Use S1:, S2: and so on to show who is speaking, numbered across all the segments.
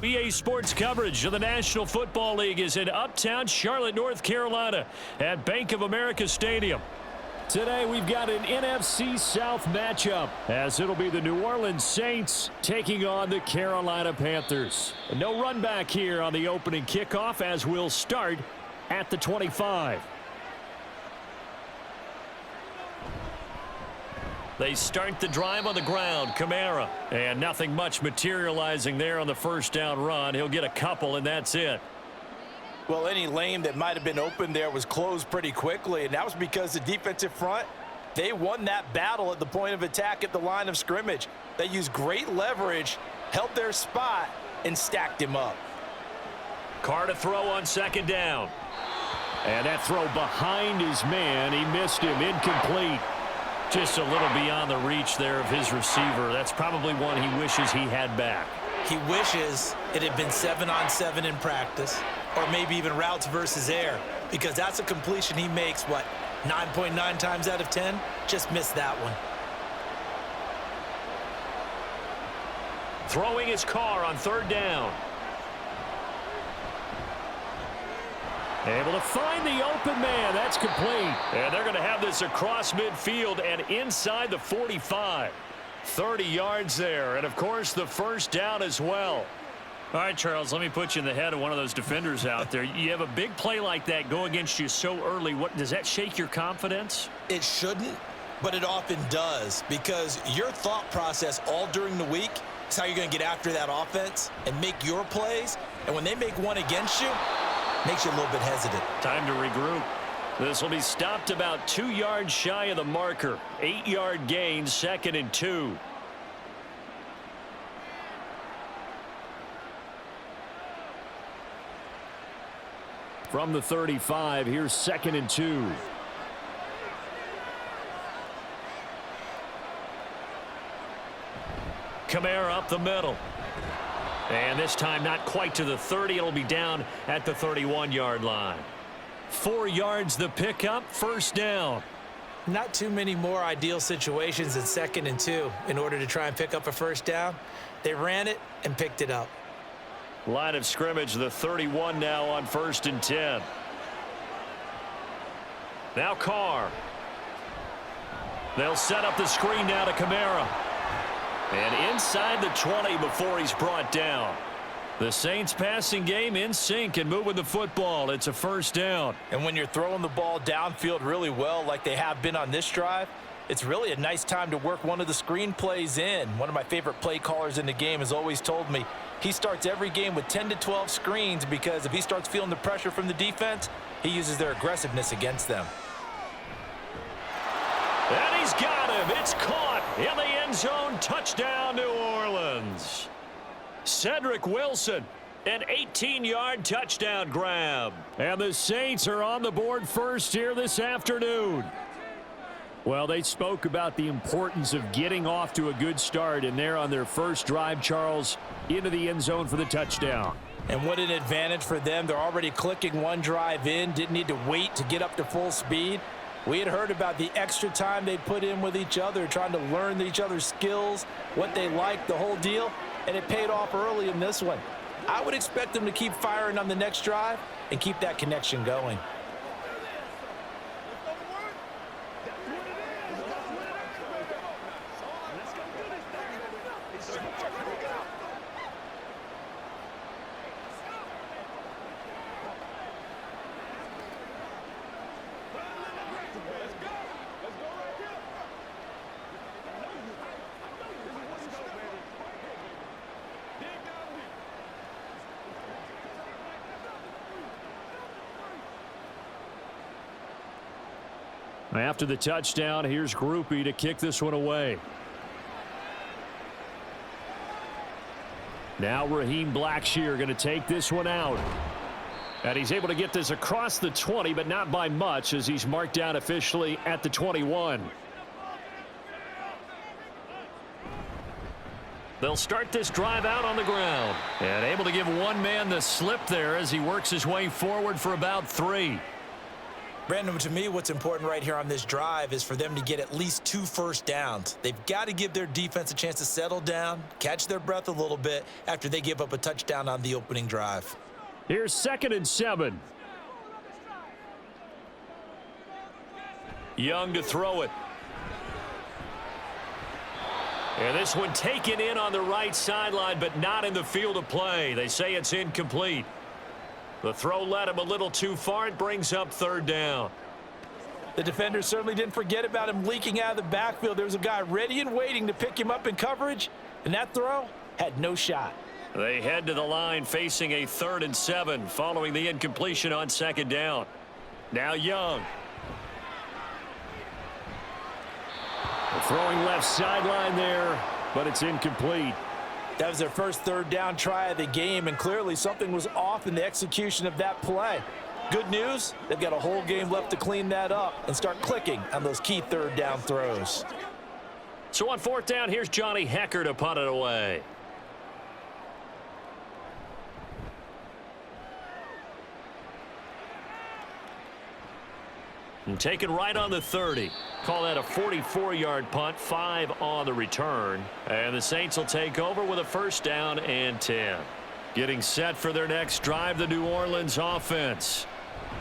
S1: EA Sports coverage of the National Football League is in uptown Charlotte, North Carolina at Bank of America Stadium. Today we've got an NFC South matchup as it'll be the New Orleans Saints taking on the Carolina Panthers. No run back here on the opening kickoff as we'll start at the 25. They start the drive on the ground. Kamara. And nothing much materializing there on the first down run. He'll get a couple, and that's it.
S2: Well, any lane that might have been open there was closed pretty quickly, and that was because the defensive front, they won that battle at the point of attack at the line of scrimmage. They used great leverage, held their spot, and stacked him up.
S1: Carr to throw on second down. And that throw behind his man. He missed him. Incomplete. Just a little beyond the reach there of his receiver. That's probably one he wishes he had back.
S2: He wishes it had been 7-on-7 in practice, or maybe even routes versus air, because that's a completion he makes, 9.9 times out of 10? Just missed that one.
S1: Throwing his Carr on third down. Able to find the open man. That's complete. And they're going to have this across midfield and inside the 45. 30 yards there. And, of course, the first down as well. All right, Charles, let me put you in the head of one of those defenders out there. You have a big play like that go against you so early. Does that shake your confidence?
S2: It shouldn't, but it often does, because your thought process all during the week is how you're going to get after that offense and make your plays. And when they make one against you, makes you a little bit hesitant.
S1: Time to regroup. This will be stopped about 2 yards shy of the marker. 8-yard gain, 2nd and 2. From the 35, here's 2nd and 2. Kamara up the middle. And this time not quite to the 30. It'll be down at the 31-yard line. 4 yards the pickup, first down.
S2: Not too many more ideal situations than 2nd and 2 in order to try and pick up a first down. They ran it and picked it up.
S1: Line of scrimmage, the 31 now on 1st and 10. Now Carr. They'll set up the screen now to Kamara. And inside the 20 before he's brought down. The Saints passing game in sync and moving the football. It's a first down.
S2: And when you're throwing the ball downfield really well like they have been on this drive, it's really a nice time to work one of the screen plays in. One of my favorite play callers in the game has always told me he starts every game with 10 to 12 screens because if he starts feeling the pressure from the defense, he uses their aggressiveness against them.
S1: And he's got him. It's caught in the end zone. Touchdown, New Orleans. Cedric Wilson, an 18-yard touchdown grab. And the Saints are on the board first here this afternoon. Well, they spoke about the importance of getting off to a good start, and they're on their first drive, Charles, into the end zone for the touchdown.
S2: And what an advantage for them. They're already clicking one drive in, didn't need to wait to get up to full speed. We had heard about the extra time they put in with each other, trying to learn each other's skills, what they like, the whole deal, and it paid off early in this one. I would expect them to keep firing on the next drive and keep that connection going.
S1: After the touchdown, here's Groupie to kick this one away. Now Raheem Blackshear going to take this one out. And he's able to get this across the 20, but not by much as he's marked down officially at the 21. They'll start this drive out on the ground. And able to give one man the slip there as he works his way forward for about 3.
S2: Brandon, to me, what's important right here on this drive is for them to get at least 2 first downs. They've got to give their defense a chance to settle down, catch their breath a little bit after they give up a touchdown on the opening drive.
S1: Here's 2nd and 7. Young to throw it. And this one taken in on the right sideline, but not in the field of play. They say it's incomplete. The throw led him a little too far. It brings up 3rd down.
S2: The defender certainly didn't forget about him leaking out of the backfield. There was a guy ready and waiting to pick him up in coverage, and that throw had no shot.
S1: They head to the line facing a 3rd and 7 following the incompletion on 2nd down. Now Young. Throwing left sideline there, but it's incomplete.
S2: That was their first 3rd down try of the game, and clearly something was off in the execution of that play. Good news, they've got a whole game left to clean that up and start clicking on those key 3rd down throws.
S1: So on 4th down, here's Johnny Hecker to punt it away. And taken right on the 30. Call that a 44-yard punt, 5 on the return. And the Saints will take over with a 1st down and 10. Getting set for their next drive, the New Orleans offense.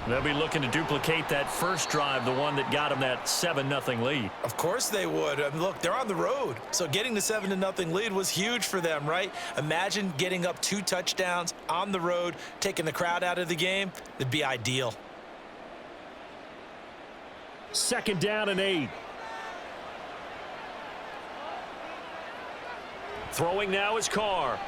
S1: They'll be looking to duplicate that first drive, the one that got them that 7-0 lead.
S2: Of course they would. I mean, look, they're on the road. So getting the 7-0 lead was huge for them, right? Imagine getting up 2 touchdowns on the road, taking the crowd out of the game. It'd be ideal.
S1: 2nd down and 8. Throwing now is Carr.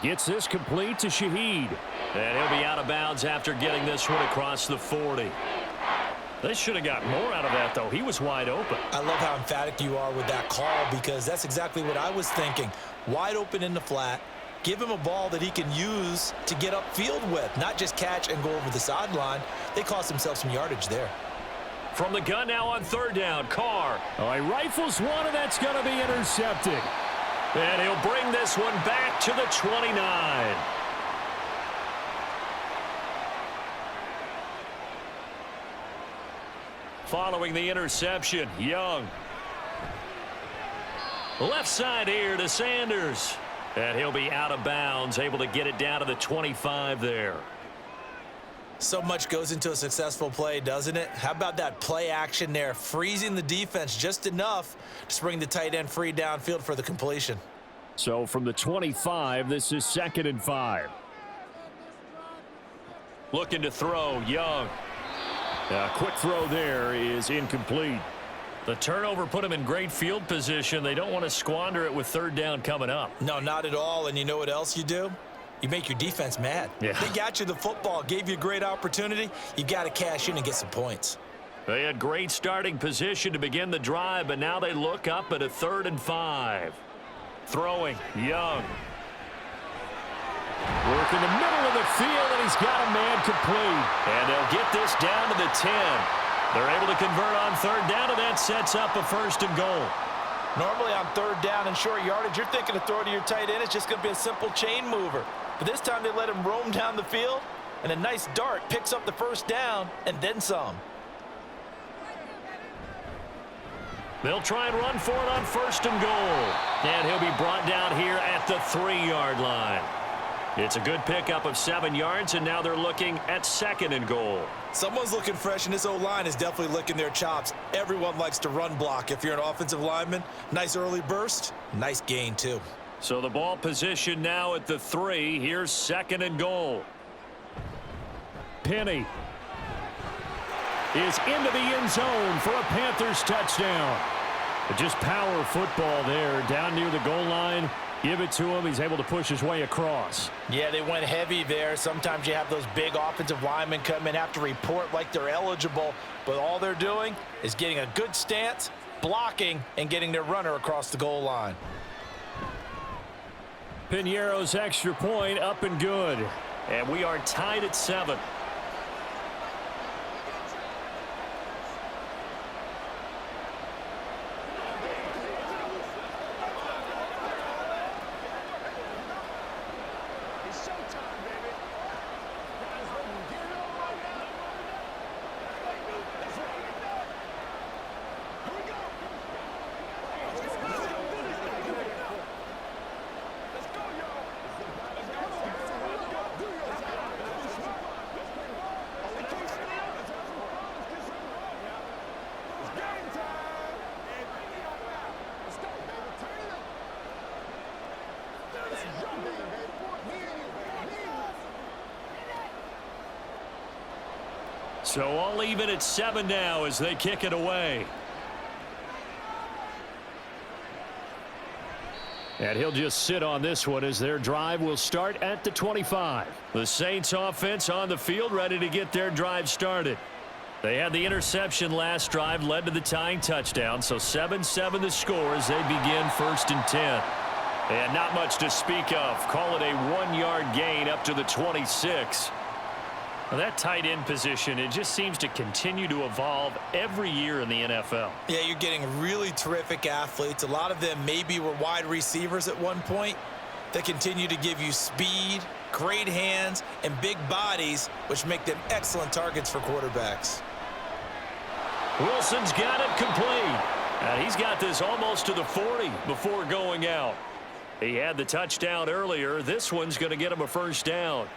S1: Gets this complete to Shaheed. And he'll be out of bounds after getting this one across the 40. They should have got more out of that, though. He was wide open.
S2: I love how emphatic you are with that call, because that's exactly what I was thinking. Wide open in the flat. Give him a ball that he can use to get upfield with, not just catch and go over the sideline. They cost themselves some yardage there.
S1: From the gun now on 3rd down, Carr. Oh, he rifles one, and that's going to be intercepted. And he'll bring this one back to the 29. Following the interception, Young. Left side here to Sanders. And he'll be out of bounds, able to get it down to the 25 there.
S2: So much goes into a successful play, doesn't it? How about that play action there, freezing the defense just enough to bring the tight end free downfield for the completion.
S1: So from the 25, this is 2nd and 5. Looking to throw, Young. A quick throw there is incomplete. The turnover put him in great field position. They don't want to squander it with 3rd down coming up.
S2: No, not at all. And you know what else you do? You make your defense mad.
S1: Yeah.
S2: They got you the football, gave you a great opportunity. You got to cash in and get some points.
S1: They had great starting position to begin the drive, but now they look up at a 3rd and 5. Throwing, Young. Work in the middle of the field, and he's got a man complete. And they'll get this down to the 10. They're able to convert on 3rd down, and that sets up a 1st and goal.
S2: Normally on 3rd down and short yardage, you're thinking to throw to your tight end. It's just going to be a simple chain mover. But this time they let him roam down the field, and a nice dart picks up the 1st down and then some.
S1: They'll try and run for it on 1st and goal. And he'll be brought down here at the 3-yard line. It's a good pickup of 7 yards, and now they're looking at 2nd and goal.
S2: Someone's looking fresh, and this O-line is definitely licking their chops. Everyone likes to run block. If you're an offensive lineman, nice early burst, nice gain too.
S1: So the ball position now at the 3. Here's 2nd and goal. Penny is into the end zone for a Panthers touchdown. Just power football there down near the goal line. Give it to him. He's able to push his way across.
S2: Yeah, they went heavy there. Sometimes you have those big offensive linemen come in, have to report like they're eligible, but all they're doing is getting a good stance, blocking, and getting their runner across the goal line.
S1: Piñeiro's extra point up and good. And we are tied at 7. So all even at 7 now as they kick it away. And he'll just sit on this one as their drive will start at the 25. The Saints offense on the field ready to get their drive started. They had the interception last drive, led to the tying touchdown. So 7-7 the score as they begin 1st and 10. And not much to speak of. Call it a 1-yard gain up to the 26. Well, that tight end position, it just seems to continue to evolve every year in the NFL.
S2: Yeah, you're getting really terrific athletes. A lot of them maybe were wide receivers at one point that continue to give you speed, great hands, and big bodies, which make them excellent targets for quarterbacks.
S1: Wilson's got it complete. And he's got this almost to the 40 before going out. He had the touchdown earlier. This one's going to get him a first down.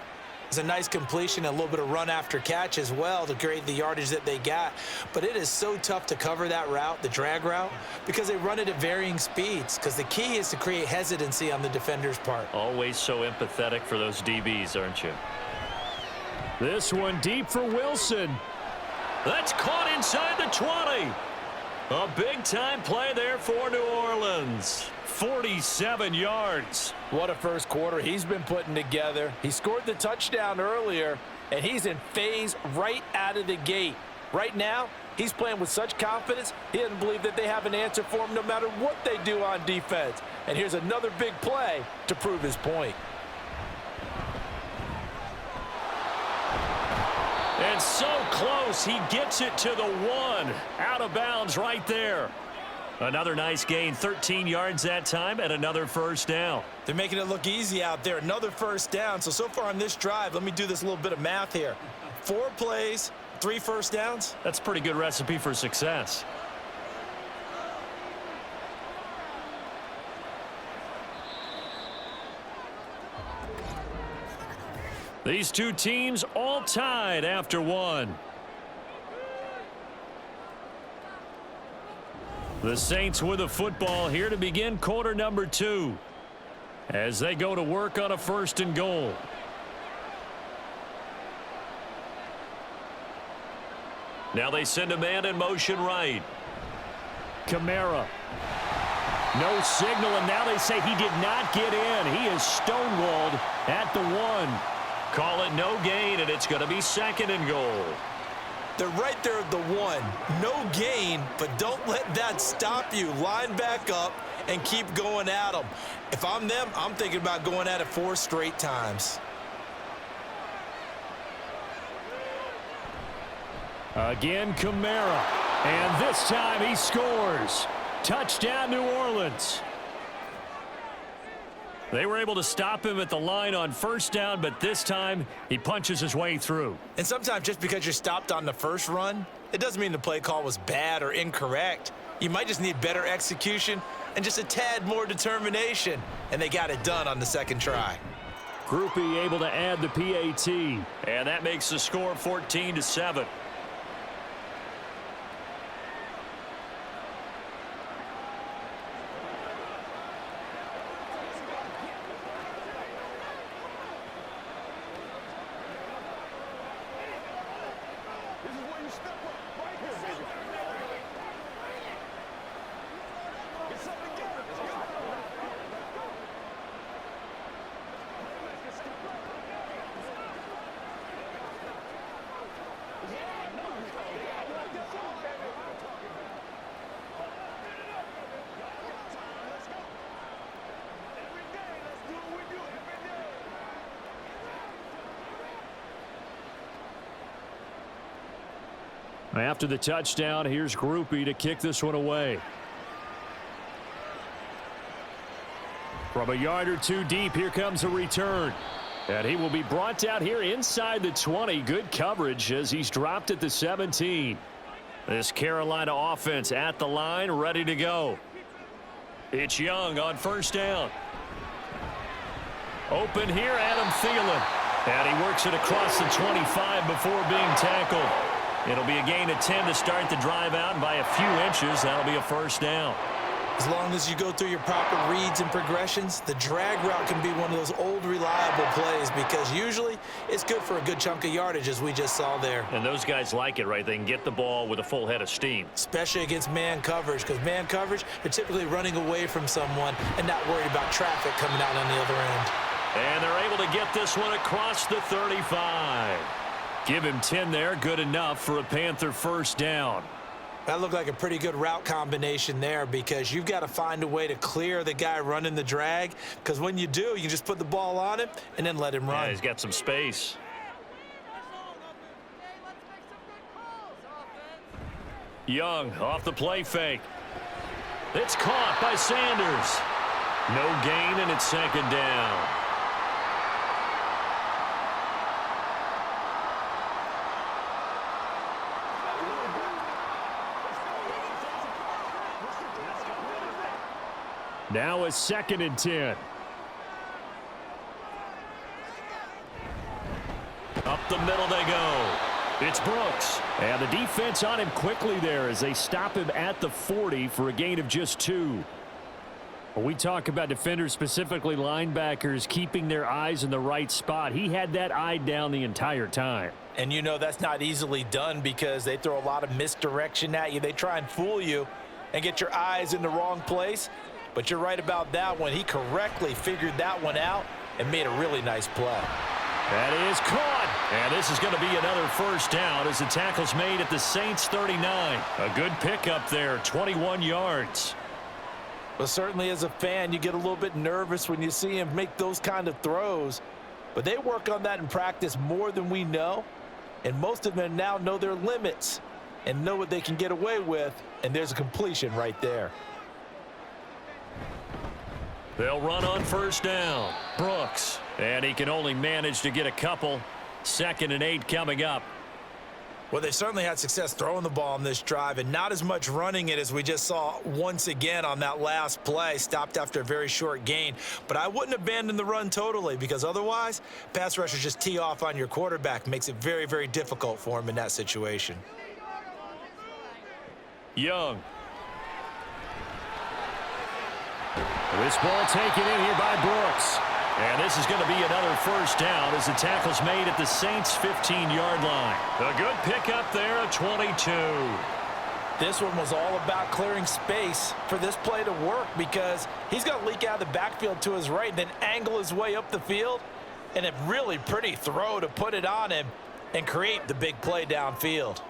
S2: It's a nice completion, and a little bit of run after catch as well to create the yardage that they got. But it is so tough to cover that route, the drag route, because they run it at varying speeds. Because the key is to create hesitancy on the defender's part.
S1: Always so empathetic for those DBs, aren't you? This one deep for Wilson. That's caught inside the 20. A big-time play there for New Orleans. 47 yards.
S2: What a first quarter he's been putting together. He scored the touchdown earlier, and he's in phase right out of the gate. Right now, he's playing with such confidence, he doesn't believe that they have an answer for him no matter what they do on defense. And here's another big play to prove his point.
S1: And so close, he gets it to the 1. Out of bounds right there. Another nice gain, 13 yards that time, and another first down.
S2: They're making it look easy out there. Another first down. So far on this drive, let me do this little bit of math here. 4 plays, 3 first downs.
S1: That's a pretty good recipe for success. These two teams all tied after 1. The Saints with a football here to begin quarter number 2 as they go to work on a 1st and goal. Now they send a man in motion right. Kamara. No signal, and now they say he did not get in. He is stonewalled at the 1. Call it no gain, and it's going to be 2nd and goal.
S2: They're right there at the 1. No gain, but don't let that stop you. Line back up and keep going at them. If I'm them, I'm thinking about going at it 4 straight times.
S1: Again, Kamara. And this time he scores. Touchdown, New Orleans. They were able to stop him at the line on 1st down, but this time he punches his way through.
S2: And sometimes just because you're stopped on the first run, it doesn't mean the play call was bad or incorrect. You might just need better execution and just a tad more determination. And they got it done on the 2nd try.
S1: Groupie able to add the PAT. And that makes the score 14-7. After the touchdown, here's Groupie to kick this one away. From a yard or 2 deep, here comes a return. And he will be brought down here inside the 20. Good coverage as he's dropped at the 17. This Carolina offense at the line, ready to go. It's Young on 1st down. Open here, Adam Thielen. And he works it across the 25 before being tackled. It'll be a gain of 10 to start the drive out, and by a few inches, that'll be a 1st down.
S2: As long as you go through your proper reads and progressions, the drag route can be one of those old reliable plays because usually it's good for a good chunk of yardage, as we just saw there.
S1: And those guys like it, right? They can get the ball with a full head of steam.
S2: Especially against man coverage, because man coverage, they're typically running away from someone and not worried about traffic coming out on the other end.
S1: And they're able to get this one across the 35. Give him 10 there, good enough for a Panther first down.
S2: That looked like a pretty good route combination there because you've got to find a way to clear the guy running the drag, because when you do, you just put the ball on him and then let him run.
S1: Yeah, he's got some space. Young off the play fake. It's caught by Sanders. No gain, and it's second down. Now a 2nd and 10. Up the middle they go. It's Brooks. And the defense on him quickly there as they stop him at the 40 for a gain of just 2. When we talk about defenders, specifically linebackers, keeping their eyes in the right spot, he had that eye down the entire time.
S2: And you know that's not easily done because they throw a lot of misdirection at you. They try and fool you and get your eyes in the wrong place. But you're right about that one. He correctly figured that one out and made a really nice play.
S1: That is caught. And this is going to be another first down as the tackle's made at the Saints 39. A good pickup there, 21 yards.
S2: Well, certainly as a fan, you get a little bit nervous when you see him make those kind of throws. But they work on that in practice more than we know. And most of them now know their limits and know what they can get away with. And there's a completion right there.
S1: They'll run on first down. Brooks. And he can only manage to get a couple. 2nd and 8 coming up.
S2: Well, they certainly had success throwing the ball on this drive and not as much running it as we just saw once again on that last play. Stopped after a very short gain. But I wouldn't abandon the run totally because otherwise, pass rushers just tee off on your quarterback. Makes it very, very difficult for him in that situation.
S1: Young. This ball taken in here by Brooks. And this is going to be another first down as the tackle's made at the Saints' 15-yard line. A good pickup there at 22.
S2: This one was all about clearing space for this play to work because he's going to leak out of the backfield to his right, then angle his way up the field, and a really pretty throw to put it on him and create the big play downfield.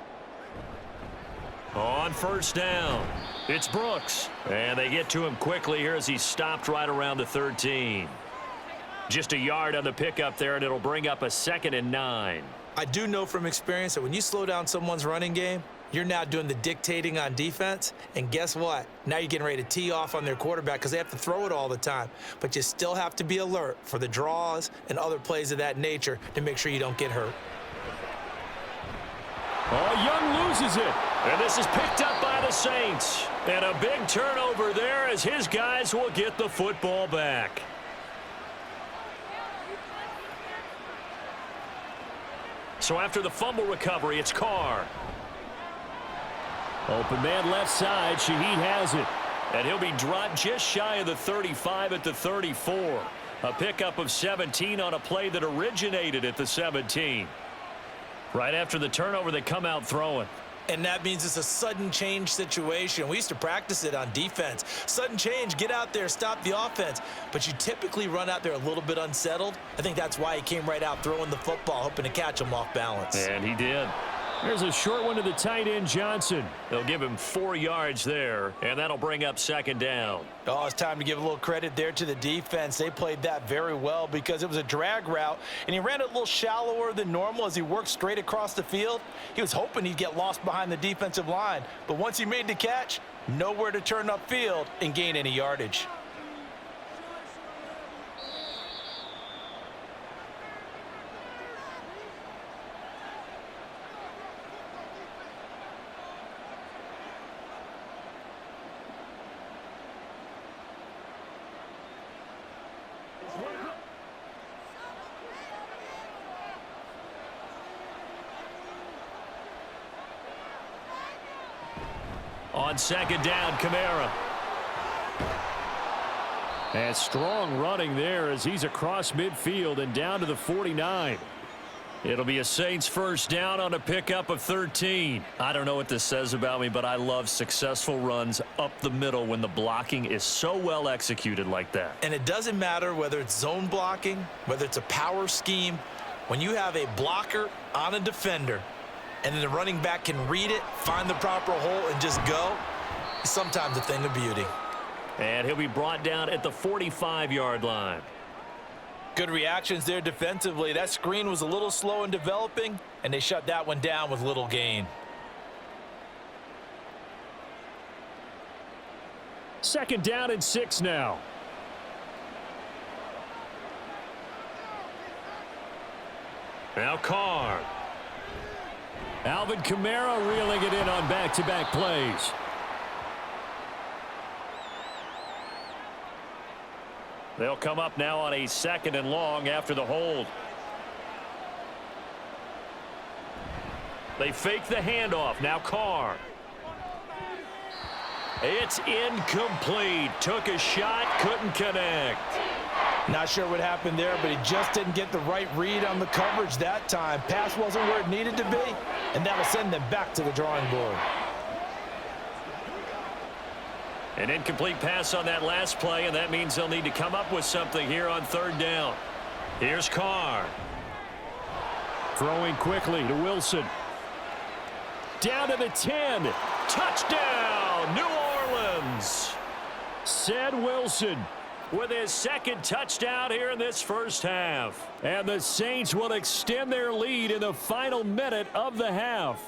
S1: On first down, it's Brooks. And they get to him quickly here as he's stopped right around the 13. Just a yard on the pickup there, and it'll bring up a 2nd and 9.
S2: I do know from experience that when you slow down someone's running game, you're now doing the dictating on defense. And guess what? Now you're getting ready to tee off on their quarterback because they have to throw it all the time. But you still have to be alert for the draws and other plays of that nature to make sure you don't get hurt.
S1: Oh, Young loses it. And this is picked up by the Saints. And a big turnover there as his guys will get the football back. So after the fumble recovery, it's Carr. Open man left side. Shaheed has it. And he'll be dropped just shy of the 35 at the 34. A pickup of 17 on a play that originated at the 17. Right after the turnover, they come out throwing.
S2: And that means it's a sudden change situation. We used to practice it on defense. Sudden change, get out there, stop the offense. But you typically run out there a little bit unsettled. I think that's why he came right out throwing the football, hoping to catch him off balance.
S1: And he did. There's a short one to the tight end, Johnson. They'll give him 4 yards there, and that'll bring up 2nd down.
S2: Oh, it's time to give a little credit there to the defense. They played that very well because it was a drag route, and he ran it a little shallower than normal as he worked straight across the field. He was hoping he'd get lost behind the defensive line, but once he made the catch, nowhere to turn upfield and gain any yardage.
S1: On 2nd down, Kamara. And strong running there as he's across midfield and down to the 49. It'll be a Saints first down on a pickup of 13. I don't know what this says about me, but I love successful runs up the middle when the blocking is so well executed like that.
S2: And it doesn't matter whether it's zone blocking, whether it's a power scheme. When you have a blocker on a defender and then the running back can read it, find the proper hole, and just go, it's sometimes a thing of beauty.
S1: And he'll be brought down at the 45-yard line.
S2: Good reactions there defensively. That screen was a little slow in developing, and they shut that one down with little gain.
S1: Second down and 6 now. Now Carr. Alvin Kamara reeling it in on back-to-back plays. They'll come up now on a 2nd and long after the hold. They fake the handoff. Now Carr. It's incomplete. Took a shot, couldn't connect.
S2: Not sure what happened there, but he just didn't get the right read on the coverage that time. Pass wasn't where it needed to be, and that'll send them back to the drawing board.
S1: An incomplete pass on that last play, and that means they'll need to come up with something here on 3rd down. Here's Carr. Throwing quickly to Wilson. Down to the 10. Touchdown, New Orleans. Ced Wilson with his 2nd touchdown here in this first half. And the Saints will extend their lead in the final minute of the half.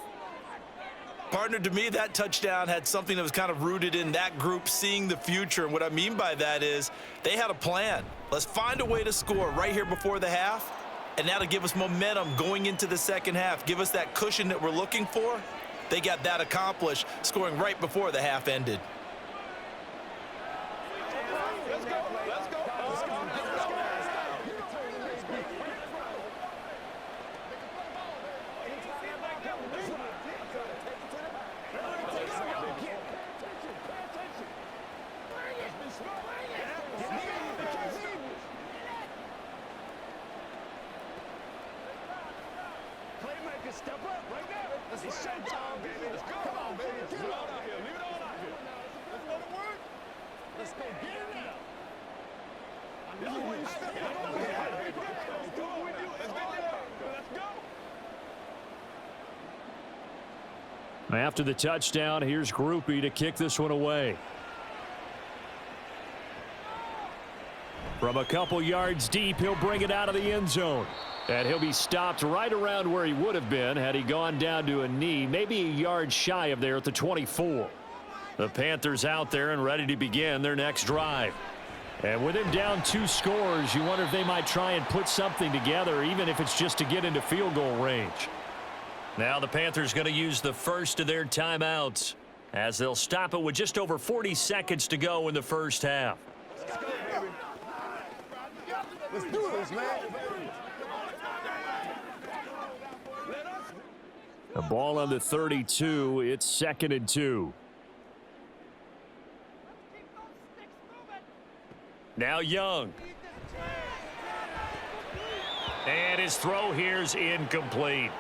S2: Partner, to me, that touchdown had something that was kind of rooted in that group seeing the future. And what I mean by that is they had a plan. Let's find a way to score right here before the half, and that'll give us momentum going into the second half, give us that cushion that we're looking for. They got that accomplished, scoring right before the half ended.
S3: Step up right now. It's showtime, baby. Let's go. Come on, baby. Leave it all out here. Leave it all out here. Let's go to work. Let's go get it now. I know where you step up. Let's go with you. Let's go. Let's go.
S1: After the touchdown, here's Groupie to kick this one away. From a couple yards deep, he'll bring it out of the end zone. And he'll be stopped right around where he would have been had he gone down to a knee, maybe a yard shy of there at the 24. The Panthers out there and ready to begin their next drive. And with him down 2 scores, you wonder if they might try and put something together, even if it's just to get into field goal range. Now the Panthers going to use the first of their timeouts as they'll stop it with just over 40 seconds to go in the first half.
S3: Let's do this, man.
S1: The ball on the 32. It's 2nd and 2. Now Young. And his throw here's incomplete.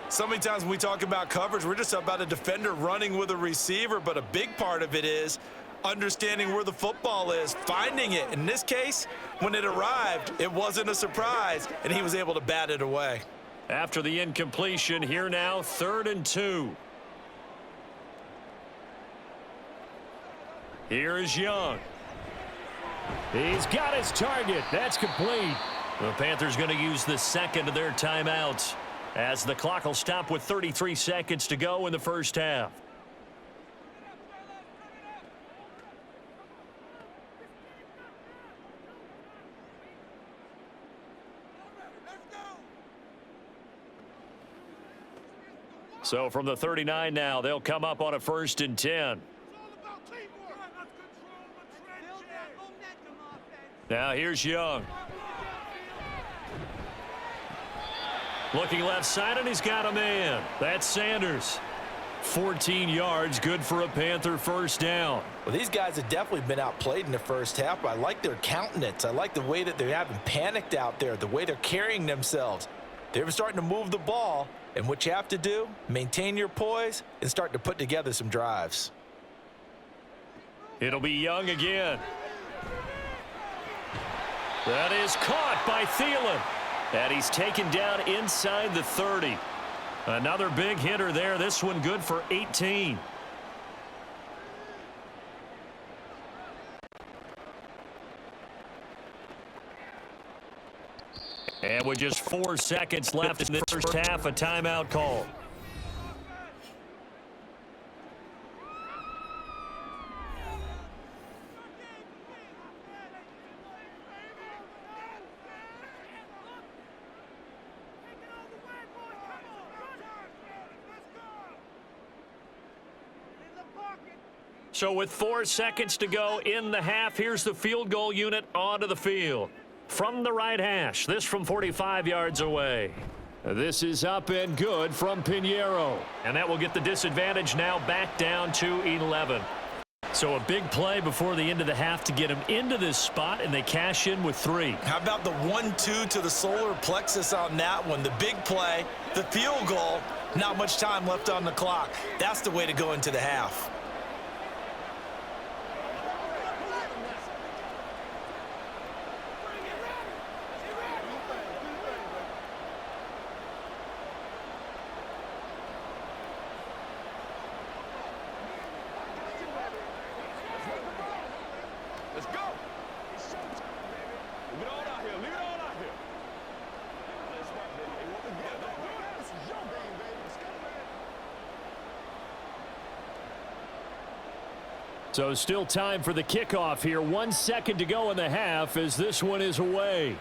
S2: So many times when we talk about coverage, we're just about a defender running with a receiver, but a big part of it is understanding where the football is, finding it. In this case, when it arrived, it wasn't a surprise, and he was able to bat it away.
S1: After the incompletion, here now, 3rd and 2. Here is Young. He's got his target. That's complete. The Panthers going to use the 2nd of their timeouts as the clock will stop with 33 seconds to go in the first half. So from the 39 now, they'll come up on a 1st and 10. Now here's Young. Looking left side, and he's got a man. That's Sanders. 14 yards, good for a Panther first down.
S2: Well, these guys have definitely been outplayed in the first half, but I like their countenance. I like the way that they haven't panicked out there, the way they're carrying themselves. They're starting to move the ball, and what you have to do, maintain your poise and start to put together some drives.
S1: It'll be Young again. That is caught by Thielen. And he's taken down inside the 30. Another big hitter there. This one good for 18. And with just 4 seconds left in this first half, a timeout call. So with 4 seconds to go in the half, here's the field goal unit onto the field. From the right hash, this from 45 yards away. This is up and good from Pinheiro. And that will get the disadvantage now back down to 11. So a big play before the end of the half to get him into this spot, and they cash in with 3.
S2: How about the 1-2 to the solar plexus on that one? The big play, the field goal, not much time left on the clock. That's the way to go into the half.
S3: Let's go. It's showtime, baby. Leave it all out here. Leave it all out here. Let's go, baby. Hey, what we got? This is your game, baby. Let's go, man.
S1: So still time for the kickoff here. 1 second to go in the half as this one is away.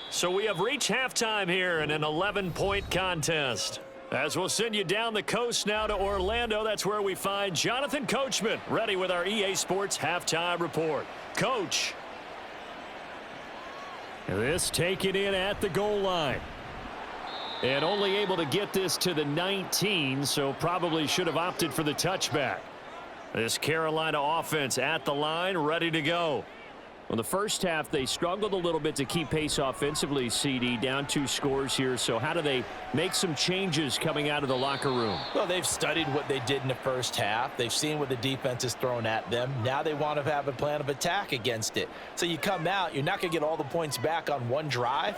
S1: So we have reached halftime here in an 11-point contest. As we'll send you down the coast now to Orlando, that's where we find Jonathan Coachman, ready with our EA Sports halftime report. Coach. This taken in at the goal line. And only able to get this to the 19, so probably should have opted for the touchback. This Carolina offense at the line, ready to go. Well, the first half, they struggled a little bit to keep pace offensively, CD, down 2 scores here. So how do they make some changes coming out of the locker room?
S2: Well, they've studied what they did in the first half. They've seen what the defense is thrown at them. Now they want to have a plan of attack against it. So you come out, you're not going to get all the points back on one drive,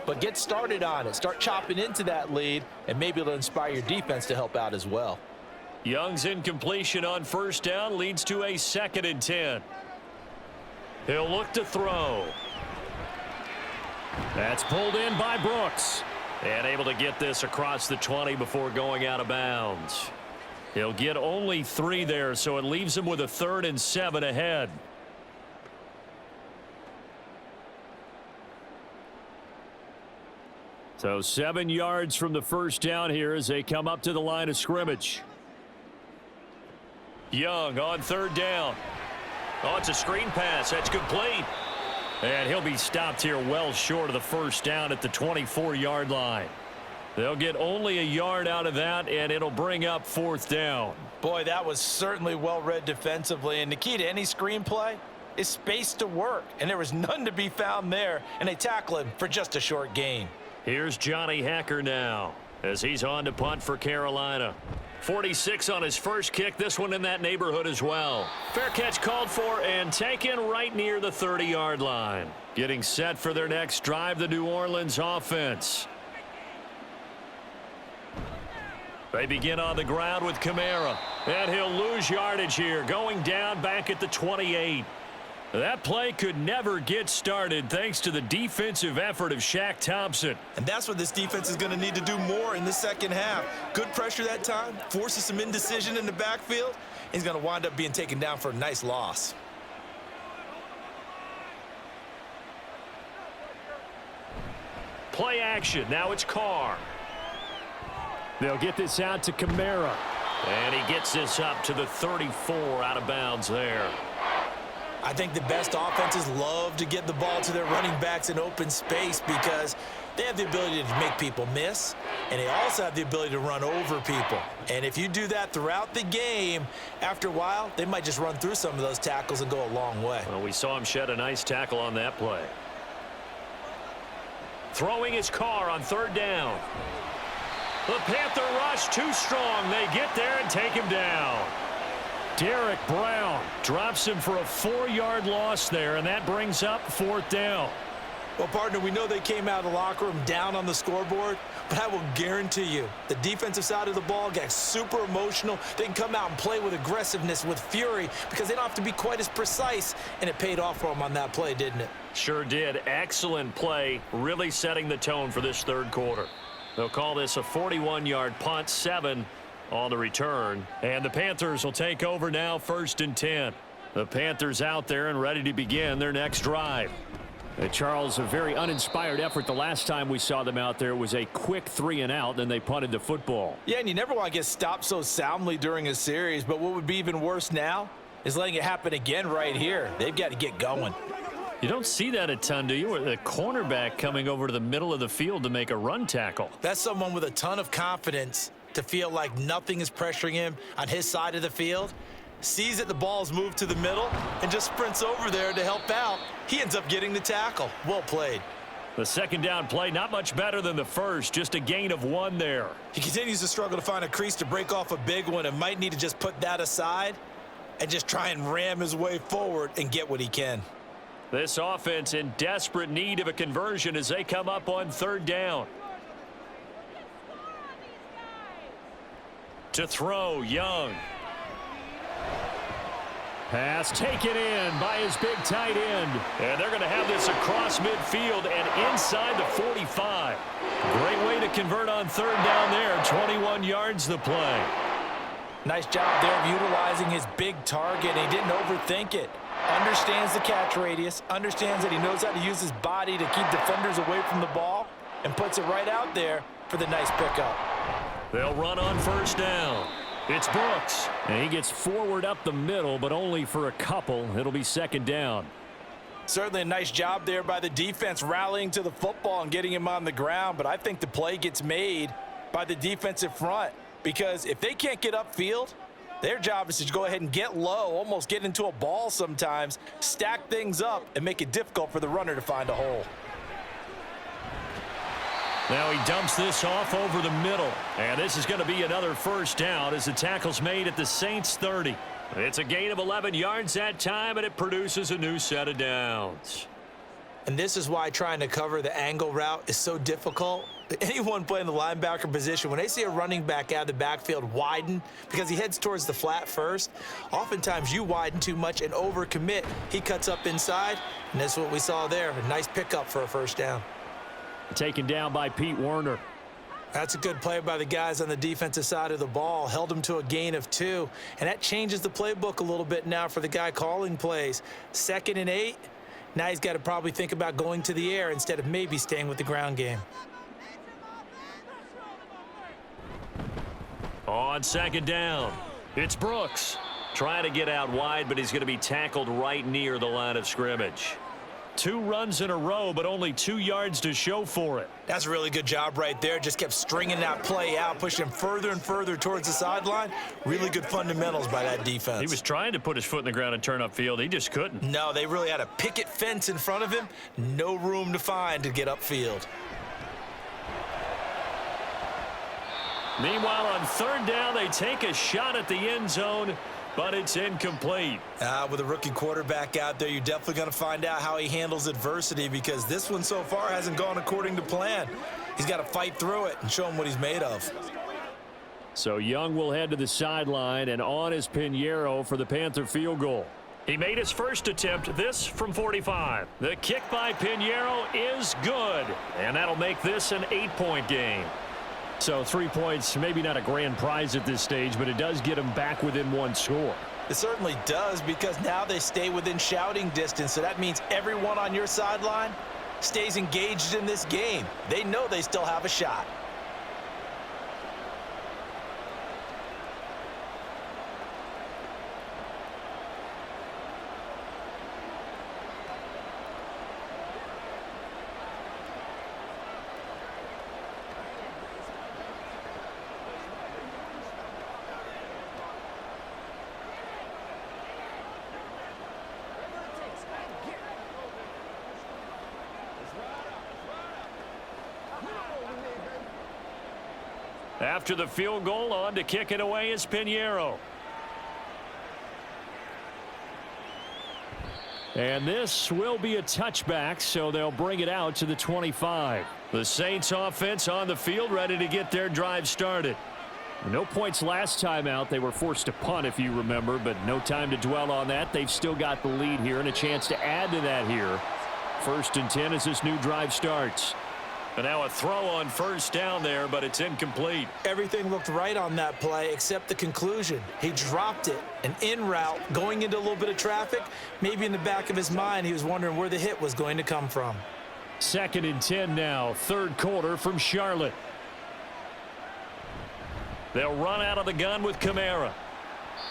S2: but get started on it. Start chopping into that lead, and maybe it'll inspire your defense to help out as well.
S1: Young's incompletion on first down leads to a 2nd and 10. He'll look to throw. That's pulled in by Brooks. And able to get this across the 20 before going out of bounds. He'll get only 3 there, so it leaves him with a 3rd and 7 ahead. So 7 yards from the first down here as they come up to the line of scrimmage. Young on 3rd down. Oh, it's a screen pass. That's complete. And he'll be stopped here well short of the first down at the 24-yard line. They'll get only a yard out of that, and it'll bring up 4th down.
S2: Boy, that was certainly well read defensively. And the key to any screenplay is space to work. And there was none to be found there. And they tackle him for just a short gain.
S1: Here's Johnny Hacker now as he's on to punt for Carolina. 46 on his first kick, this one in that neighborhood as well. Fair catch called for and taken right near the 30-yard line. Getting set for their next drive, the New Orleans offense. They begin on the ground with Kamara. And he'll lose yardage here, going down back at the 28. That play could never get started thanks to the defensive effort of Shaq Thompson.
S2: And that's what this defense is going to need to do more in the second half. Good pressure that time, forces some indecision in the backfield. He's going to wind up being taken down for a nice loss.
S1: Play action. Now it's Carr. They'll get this out to Kamara. And he gets this up to the 34 out of bounds there.
S2: I think the best offenses love to get the ball to their running backs in open space because they have the ability to make people miss, and they also have the ability to run over people. And if you do that throughout the game, after a while, they might just run through some of those tackles and go a long way.
S1: Well, we saw him shed a nice tackle on that play. Throwing his car on third down. The Panther rush too strong. They get there and take him down. Derek Brown drops him for a 4-yard loss there, and that brings up fourth down.
S2: Well, partner, we know they came out of the locker room down on the scoreboard, but I will guarantee you the defensive side of the ball got super emotional. They can come out and play with aggressiveness, with fury, because they don't have to be quite as precise, and it paid off for them on that play, didn't it?
S1: Sure did. Excellent play, really setting the tone for this third quarter. They'll call this a 41-yard punt, 7 on the return. And the Panthers will take over now, 1st and 10. The Panthers out there and ready to begin their next drive. Charles, a very uninspired effort. The last time we saw them out there was a quick 3-and-out, then they punted the football.
S2: Yeah, and you never want to get stopped so soundly during a series, but what would be even worse now is letting it happen again right here. They've got to get going.
S1: You don't see that a ton, do you? With a cornerback coming over to the middle of the field to make a run tackle.
S2: That's someone with a ton of confidence to feel like nothing is pressuring him on his side of the field. Sees that the ball's moved to the middle and just sprints over there to help out. He ends up getting the tackle. Well played.
S1: The second down play, not much better than the first, just a gain of 1 there.
S2: He continues to struggle to find a crease to break off a big one and might need to just put that aside and just try and ram his way forward and get what he can.
S1: This offense in desperate need of a conversion as they come up on third down. To throw, Young. Pass taken in by his big tight end. And they're going to have this across midfield and inside the 45. Great way to convert on third down there. 21 yards the play.
S2: Nice job there of utilizing his big target. He didn't overthink it. Understands the catch radius. Understands that he knows how to use his body to keep defenders away from the ball. And puts it right out there for the nice pickup.
S1: They'll run on first down. It's Brooks. And he gets forward up the middle, but only for a couple. It'll be second down.
S2: Certainly a nice job there by the defense rallying to the football and getting him on the ground. But I think the play gets made by the defensive front. Because if they can't get upfield, their job is to go ahead and get low, almost get into a ball sometimes, stack things up, and make it difficult for the runner to find a hole.
S1: Now he dumps this off over the middle. And this is going to be another first down as the tackle's made at the Saints 30. It's a gain of 11 yards that time, and it produces a new set of downs.
S2: And this is why trying to cover the angle route is so difficult. Anyone playing the linebacker position, when they see a running back out of the backfield widen because he heads towards the flat first, oftentimes you widen too much and overcommit. He cuts up inside, and that's what we saw there. A nice pickup for a first down.
S1: Taken down by Pete Werner.
S2: That's a good play by the guys on the defensive side of the ball. Held him to a gain of 2, and that changes the playbook a little bit now for the guy calling plays. 2nd and 8. Now he's got to probably think about going to the air instead of maybe staying with the ground game.
S1: On second down, it's Brooks. Trying to get out wide, but he's going to be tackled right near the line of scrimmage. 2 runs in a row, but only 2 yards to show for it.
S2: That's a really good job right there. Just kept stringing that play out, pushing him further and further towards the sideline. Really good fundamentals by that defense.
S1: He was trying to put his foot in the ground and turn upfield. He just couldn't.
S2: No, they really had a picket fence in front of him. No room to find to get upfield.
S1: Meanwhile, on third down, they take a shot at the end zone, but it's incomplete.
S2: With a rookie quarterback out there, you're definitely going to find out how he handles adversity because this one so far hasn't gone according to plan. He's got to fight through it and show him what he's made of.
S1: So Young will head to the sideline, and on is Pinheiro for the Panther field goal. He made his first attempt, this from 45. The kick by Pinheiro is good, and that'll make this an 8-point game. So 3 points, maybe not a grand prize at this stage, but it does get them back within 1 score.
S2: It certainly does because now they stay within shouting distance. So that means everyone on your sideline stays engaged in this game. They know they still have a shot.
S1: After the field goal, on to kick it away is Pinheiro. And this will be a touchback, so they'll bring it out to the 25. The Saints offense on the field, ready to get their drive started. No points last time out. They were forced to punt, if you remember, but no time to dwell on that. They've still got the lead here and a chance to add to that here. 1st and 10 as this new drive starts. And now a throw on first down there, but it's incomplete.
S2: Everything looked right on that play except the conclusion. He dropped it, an in route, going into a little bit of traffic. Maybe in the back of his mind, he was wondering where the hit was going to come from.
S1: 2nd and 10 now, 3rd quarter from Charlotte. They'll run out of the gun with Kamara.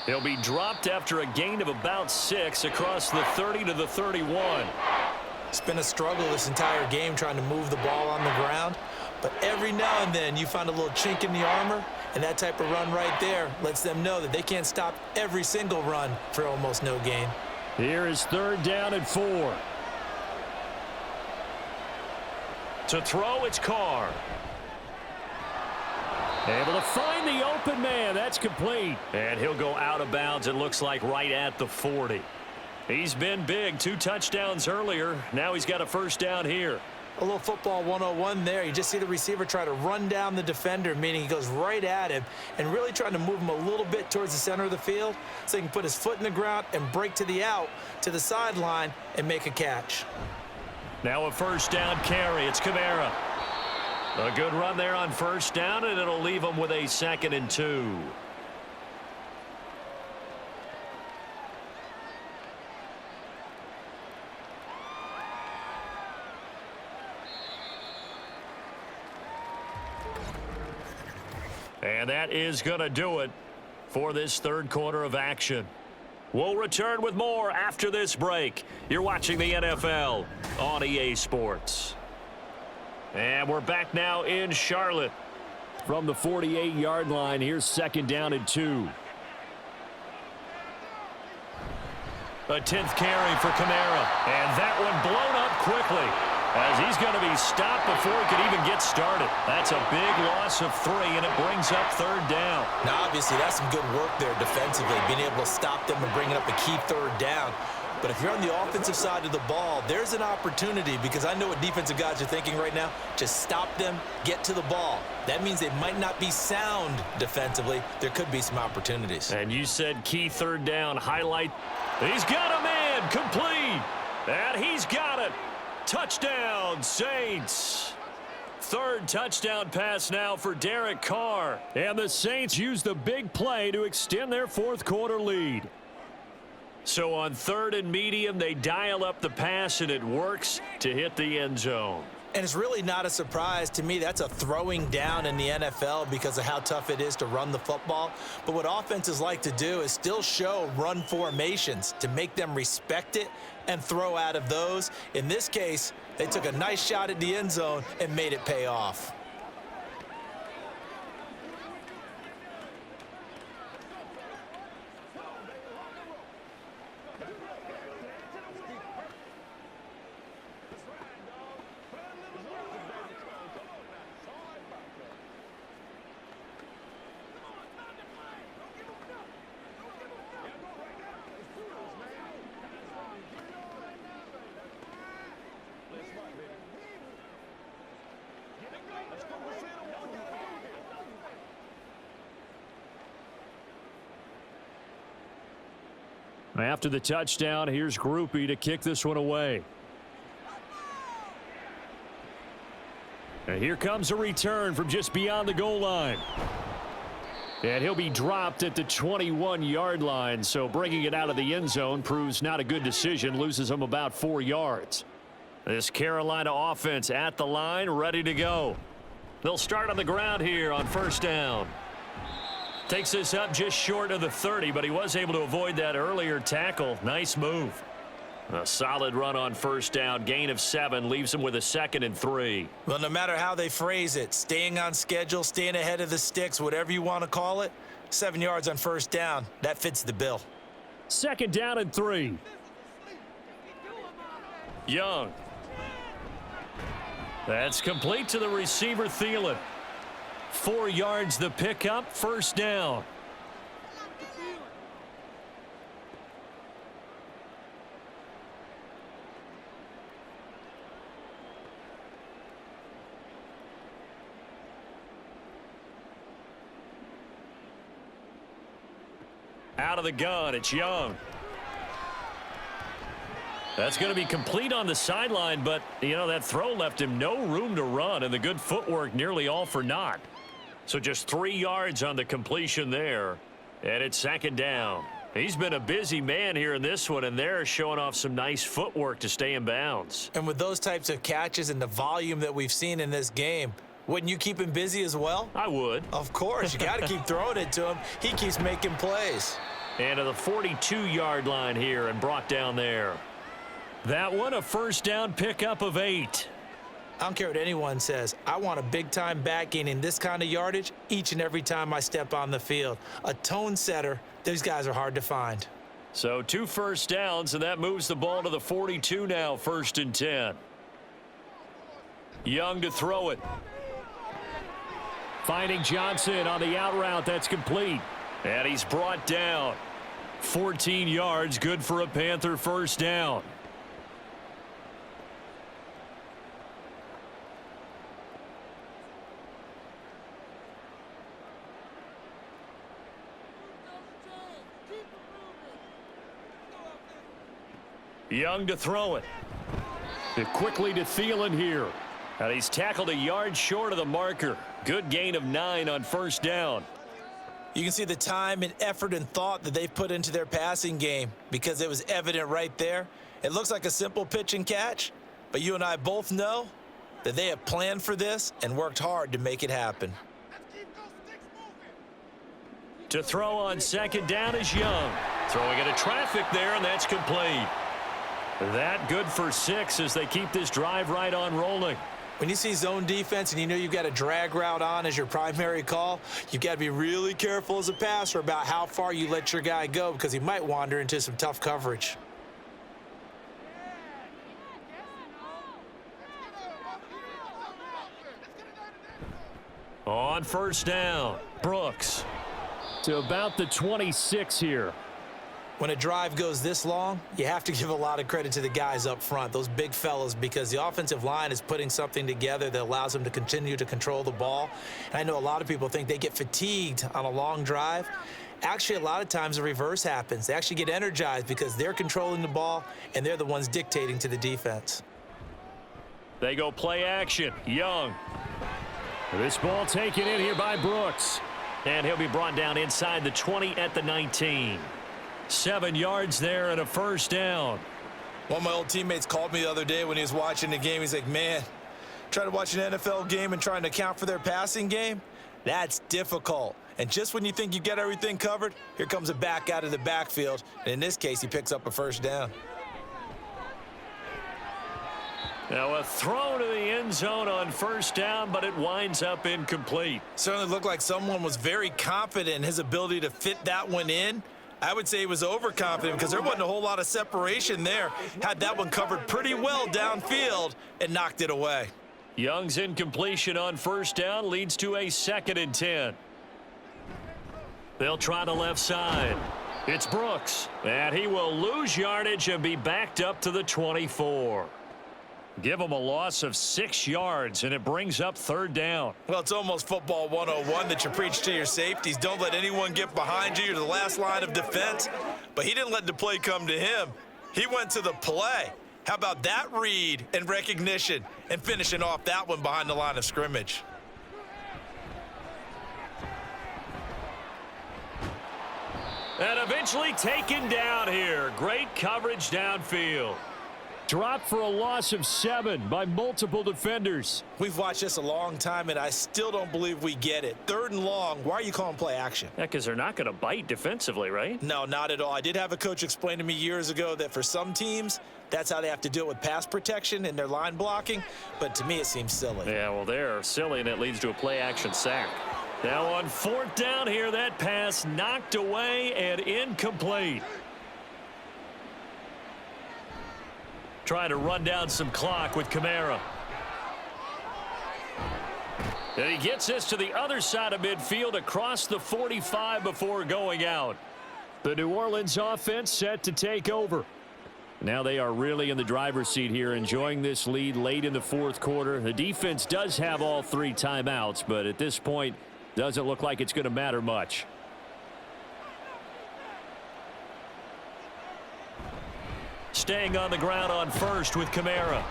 S1: He'll be dropped after a gain of about 6 across the 30 to the 31.
S2: It's been a struggle this entire game trying to move the ball on the ground. But every now and then you find a little chink in the armor, and that type of run right there lets them know that they can't stop every single run for almost no gain.
S1: Here is 3rd down and 4. To throw, it's Carr. Able to find the open man. That's complete. And he'll go out of bounds, it looks like, right at the 40. He's been big. 2 touchdowns earlier. Now he's got a first down here.
S2: A little football 101 there. You just see the receiver try to run down the defender, meaning he goes right at him and really trying to move him a little bit towards the center of the field so he can put his foot in the ground and break to the out, to the sideline, and make a catch.
S1: Now a first down carry. It's Kamara. A good run there on first down, and it'll leave him with a 2nd and 2. And that is going to do it for this 3rd quarter of action. We'll return with more after this break. You're watching the NFL on EA Sports. And we're back now in Charlotte. From the 48-yard line, here's 2nd down and 2. A 10th carry for Kamara. And that one blown up quickly, as he's going to be stopped before he could even get started. That's a big loss of 3, and it brings up 3rd down.
S2: Now, obviously, that's some good work there defensively, being able to stop them and bringing up a key 3rd down. But if you're on the offensive side of the ball, there's an opportunity, because I know what defensive guys are thinking right now. Just stop them, get to the ball. That means they might not be sound defensively. There could be some opportunities.
S1: And you said key 3rd down highlight. He's got a man, complete. And he's got it. Touchdown, Saints. 3rd touchdown pass now for Derek Carr. And the Saints use the big play to extend their 4th quarter lead. So on 3rd and medium, they dial up the pass, and it works to hit the end zone.
S2: And it's really not a surprise to me. That's a throwing down in the NFL because of how tough it is to run the football. But what offenses like to do is still show run formations to make them respect it and throw out of those. In this case, they took a nice shot at the end zone and made it pay off.
S1: After the touchdown, here's Groupie to kick this one away. And here comes a return from just beyond the goal line. And he'll be dropped at the 21-yard line, so bringing it out of the end zone proves not a good decision, loses him about 4 yards. This Carolina offense at the line, ready to go. They'll start on the ground here on first down. Takes this up just short of the 30, but he was able to avoid that earlier tackle. Nice move. A solid run on first down. Gain of 7 leaves him with a 2nd and 3.
S2: Well, no matter how they phrase it, staying on schedule, staying ahead of the sticks, whatever you want to call it, 7 yards on first down, that fits the bill.
S1: 2nd down and 3. Young. That's complete to the receiver, Thielen. 4 yards the pickup, first down. Out of the gun, it's Young. That's going to be complete on the sideline, but, you know, that throw left him no room to run, and the good footwork nearly all for naught. So just 3 yards on the completion there, and it's second down. He's been a busy man here in this one, and they're showing off some nice footwork to stay in bounds.
S2: And with those types of catches and the volume that we've seen in this game, wouldn't you keep him busy as well?
S1: I would.
S2: Of course. You got to keep throwing it to him. He keeps making plays.
S1: And to the 42-yard line here and brought down there. That one, a first down pickup of 8.
S2: I don't care what anyone says. I want a big-time back gaining this kind of yardage each and every time I step on the field. A tone setter, these guys are hard to find.
S1: So 2 first downs, and that moves the ball to the 42 now, 1st and 10. Young to throw it. Finding Johnson on the out route. That's complete. And he's brought down. 14 yards, good for a Panther first down. Young to throw it. Quickly to Thielen here. And he's tackled a yard short of the marker. Good gain of 9 on first down.
S2: You can see the time and effort and thought that they've put into their passing game because it was evident right there. It looks like a simple pitch and catch, but you and I both know that they have planned for this and worked hard to make it happen.
S1: To throw on second down is Young. Throwing into traffic there, and that's complete. That good for 6 as they keep this drive right on rolling.
S2: When you see zone defense and you know you've got a drag route on as your primary call, you've got to be really careful as a passer about how far you let your guy go because he might wander into some tough coverage.
S1: On first down, Brooks to about the 26 here.
S2: When a drive goes this long, you have to give a lot of credit to the guys up front, those big fellas, because the offensive line is putting something together that allows them to continue to control the ball. And I know a lot of people think they get fatigued on a long drive. Actually, a lot of times the reverse happens. They actually get energized because they're controlling the ball, and they're the ones dictating to the defense.
S1: They go play action. Young. This ball taken in here by Brooks. And he'll be brought down inside the 20 at the 19. 7 yards there and a first down.
S2: One of my old teammates called me the other day when he was watching the game. He's like, man, trying to watch an NFL game and trying to account for their passing game, that's difficult. And just when you think you get everything covered, here comes a back out of the backfield. And in this case, he picks up a first down.
S1: Now a throw to the end zone on first down, but it winds up incomplete.
S2: Certainly looked like someone was very confident in his ability to fit that one in. I would say he was overconfident because there wasn't a whole lot of separation there. Had that one covered pretty well downfield and knocked it away.
S1: Young's incompletion on first down leads to a 2nd and 10. They'll try the left side. It's Brooks, and he will lose yardage and be backed up to the 24. Give him a loss of 6 yards, and it brings up 3rd down.
S2: Well, it's almost football 101 that you preach to your safeties. Don't let anyone get behind you. You're the last line of defense. But he didn't let the play come to him. He went to the play. How about that read and recognition and finishing off that one behind the line of scrimmage?
S1: And eventually taken down here. Great coverage downfield. Dropped for a loss of 7 by multiple defenders.
S2: We've watched this a long time, and I still don't believe we get it. 3rd and long, why are you calling play action?
S1: Yeah, because they're not going to bite defensively, right?
S2: No, not at all. I did have a coach explain to me years ago that for some teams, that's how they have to deal with pass protection and their line blocking. But to me, it seems silly.
S1: Yeah, well, they're silly, and it leads to a play action sack. Now on 4th down here, that pass knocked away and incomplete. Trying to run down some clock with Kamara. And he gets this to the other side of midfield across the 45 before going out. The New Orleans offense set to take over. Now they are really in the driver's seat here, enjoying this lead late in the fourth quarter. The defense does have all 3 timeouts, but at this point, doesn't look like it's going to matter much. Staying on the ground on first with Kamara.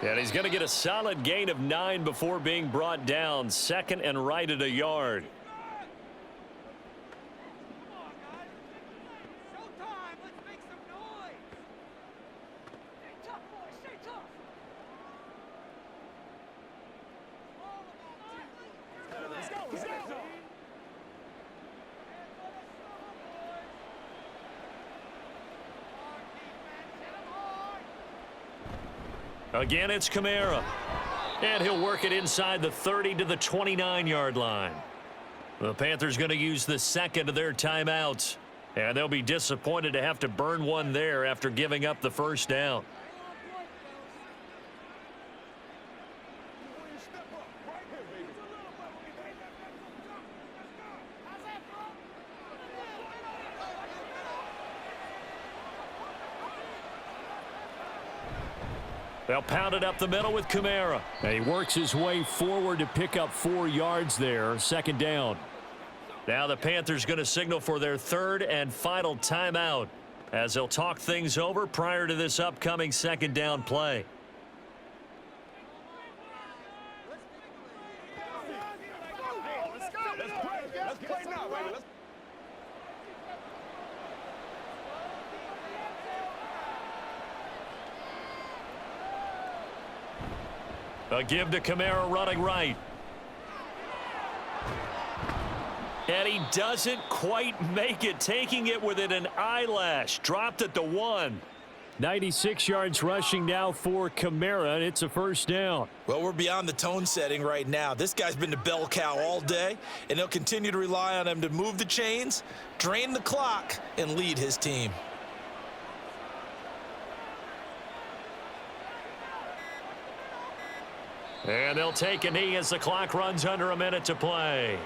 S1: And he's going to get a solid gain of 9 before being brought down. Second and right at a yard. Again, it's Kamara. And he'll work it inside the 30 to the 29-yard line. The Panthers going to use the second of their timeouts. And they'll be disappointed to have to burn one there after giving up the first down. They'll pound it up the middle with Kamara. And he works his way forward to pick up 4 yards there. Second down. Now the Panthers going to signal for their third and final timeout as they'll talk things over prior to this upcoming second down play. A give to Kamara running right. And he doesn't quite make it, taking it within an eyelash. Dropped at the 1. 96 yards rushing now for Kamara, and it's a first down.
S2: Well, we're beyond the tone setting right now. This guy's been the bell cow all day, and they'll continue to rely on him to move the chains, drain the clock, and lead his team.
S1: And they'll take a knee as the clock runs under a minute to play.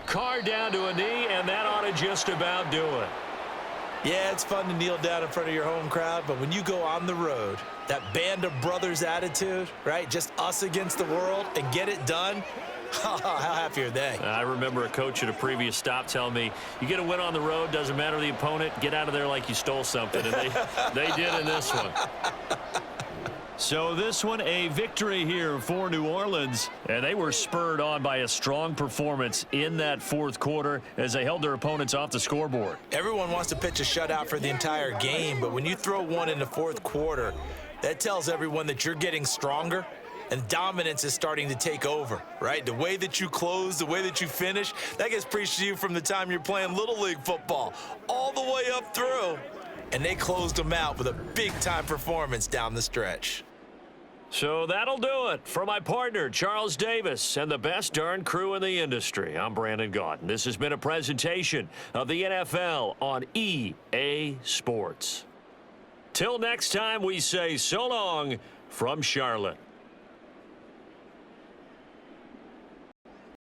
S1: Carr down to a knee, and that ought to just about do it.
S2: Yeah, it's fun to kneel down in front of your home crowd, but when you go on the road, that band of brothers attitude, right? Just us against the world and get it done. How happy are they?
S1: I remember a coach at a previous stop telling me, you get a win on the road, doesn't matter the opponent, get out of there like you stole something. And they did in this one. So this one, a victory here for New Orleans. And they were spurred on by a strong performance in that fourth quarter as they held their opponents off the scoreboard.
S2: Everyone wants to pitch a shutout for the entire game, but when you throw one in the fourth quarter, that tells everyone that you're getting stronger and dominance is starting to take over, right? The way that you close, the way that you finish, that gets preached to you from the time you're playing Little League football all the way up through. And they closed them out with a big-time performance down the stretch.
S1: So that'll do it for my partner, Charles Davis, and the best darn crew in the industry. I'm Brandon Gaudin. This has been a presentation of the NFL on EA Sports. Till next time, we say so long from Charlotte.